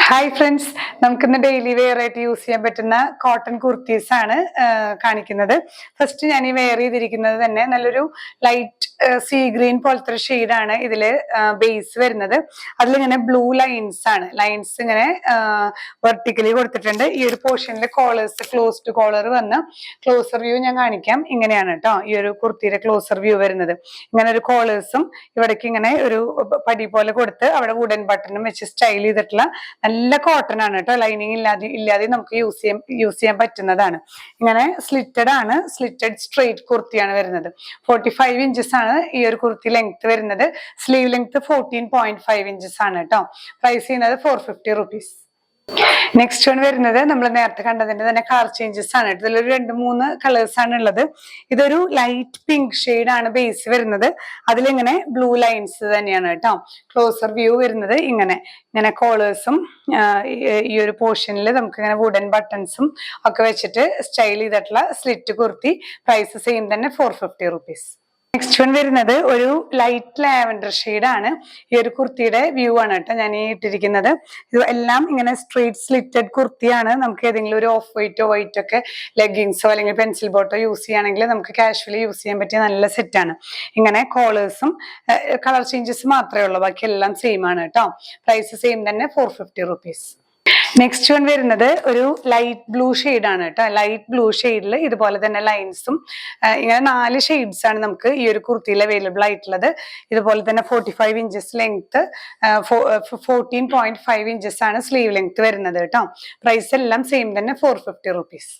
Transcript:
Hi friends, നമുക്കിന്ന് daily wear ആയിട്ട് use ചെയ്യാൻ പറ്റുന്ന കോട്ടൺ കുർത്തീസ് ആണ് കാണിക്കുന്നത്. ഫസ്റ്റ് ഞാൻ ഈ വെയർ ചെയ്തിരിക്കുന്നത് തന്നെ നല്ലൊരു ലൈറ്റ് സീ ഗ്രീൻ പോലത്തെ ഷെയ്ഡാണ് ഇതില് ബേസ് വരുന്നത്. അതിലിങ്ങനെ ബ്ലൂ ലൈൻസ് ആണ്. ലൈൻസ് ഇങ്ങനെ വെർട്ടിക്കലി കൊടുത്തിട്ടുണ്ട്. ഈ ഒരു പോർഷനിൽ കോളേഴ്സ് ക്ലോസ്ഡ് കോളർ വന്ന് ക്ലോസർ വ്യൂ ഞാൻ കാണിക്കാം. ഇങ്ങനെയാണ് കേട്ടോ ഈ ഒരു കുർത്തിയുടെ ക്ലോസർ വ്യൂ വരുന്നത്. ഇങ്ങനെ ഒരു കോളേഴ്സും ഇവിടേക്ക് ഇങ്ങനെ ഒരു പടി പോലെ കൊടുത്ത് അവിടെ വുഡൻ ബട്ടണും വെച്ച് സ്റ്റൈൽ ചെയ്തിട്ടുള്ള നല്ല കോട്ടൺ ആണ് കേട്ടോ. ലൈനിങ് ഇല്ലാതെ നമുക്ക് യൂസ് ചെയ്യാൻ പറ്റുന്നതാണ്. ഇങ്ങനെ സ്ലിറ്റഡ് ആണ്, സ്ലിറ്റഡ് സ്ട്രെയിറ്റ് കുർത്തിയാണ് വരുന്നത്. 45 ഇഞ്ചസ് ആണ് ഈ ഒരു കുർത്തി ലെങ്ത് വരുന്നത്. സ്ലീവ് ലെങ്ത് 14.5 ഇഞ്ചസ് ആണ് കേട്ടോ. പ്രൈസ് ചെയ്യുന്നത് 450 റുപ്പീസ്. നെക്സ്റ്റ് വൺ വരുന്നത് നമ്മൾ നേരത്തെ കണ്ടതിന്റെ തന്നെ കളർ ചേഞ്ചസ് ആണ്. ഇതിലൊരു 2-3 കളേഴ്സ് ആണ് ഉള്ളത്. ഇതൊരു ലൈറ്റ് പിങ്ക് ഷെയ്ഡ് ആണ് ബേസ് വരുന്നത്. അതിലിങ്ങനെ ബ്ലൂ ലൈൻസ് തന്നെയാണ് കേട്ടോ. ക്ലോസർ വ്യൂ വരുന്നത് ഇങ്ങനെ കോളേഴ്സും ഈ ഒരു പോർഷനിൽ നമുക്ക് ഇങ്ങനെ വുഡൻ ബട്ടൺസും ഒക്കെ വെച്ചിട്ട് സ്റ്റൈൽ ചെയ്തിട്ടുള്ള സ്ലിറ്റ് കുർത്തി. പ്രൈസ് സെയിം തന്നെ 450 റുപ്പീസ്. നെക്സ്റ്റ് വൺ വരുന്നത് ഒരു ലൈറ്റ് ലാവൻഡർ ഷെയ്ഡ് ആണ്. ഈ ഒരു കുർത്തിയുടെ വ്യൂ ആണ് കേട്ടോ ഞാൻ ഈ ഇട്ടിരിക്കുന്നത്. ഇത് എല്ലാം ഇങ്ങനെ സ്ട്രെയിറ്റ് സ്ലിറ്റഡ് കുർത്തിയാണ്. നമുക്ക് ഏതെങ്കിലും ഒരു ഓഫ് വൈറ്റോ ഒക്കെ ലെഗിങ്സോ അല്ലെങ്കിൽ പെൻസിൽ ബോട്ടോ യൂസ് ചെയ്യുകയാണെങ്കിൽ നമുക്ക് കാഷ്വലി യൂസ് ചെയ്യാൻ പറ്റിയ നല്ല സെറ്റാണ്. ഇങ്ങനെ കോളേഴ്സും കളർ ചേഞ്ചസ് മാത്രമേ ഉള്ളൂ, ബാക്കി എല്ലാം സെയിം ആണ് കേട്ടോ. പ്രൈസ് സെയിം തന്നെ 450 റുപ്പീസ്. നെക്സ്റ്റ് വൺ വരുന്നത് ഒരു ലൈറ്റ് ബ്ലൂ ഷെയ്ഡ് ആണ് കേട്ടോ. ലൈറ്റ് ബ്ലൂ ഷെയ്ഡിൽ ഇതുപോലെ തന്നെ ലൈൻസും ഇങ്ങനെ 4 ഷെയ്ഡ്സ് ആണ് നമുക്ക് ഈ ഒരു കുർത്തിയിൽ അവൈലബിൾ ആയിട്ടുള്ളത്. ഇതുപോലെ തന്നെ 45 ഇഞ്ചസ് ലെങ്ത്, 14.5 ഇഞ്ചസ് ആണ് സ്ലീവ് ലെങ്ത് വരുന്നത് കേട്ടോ. പ്രൈസ് എല്ലാം സെയിം തന്നെ 450 റുപ്പീസ്.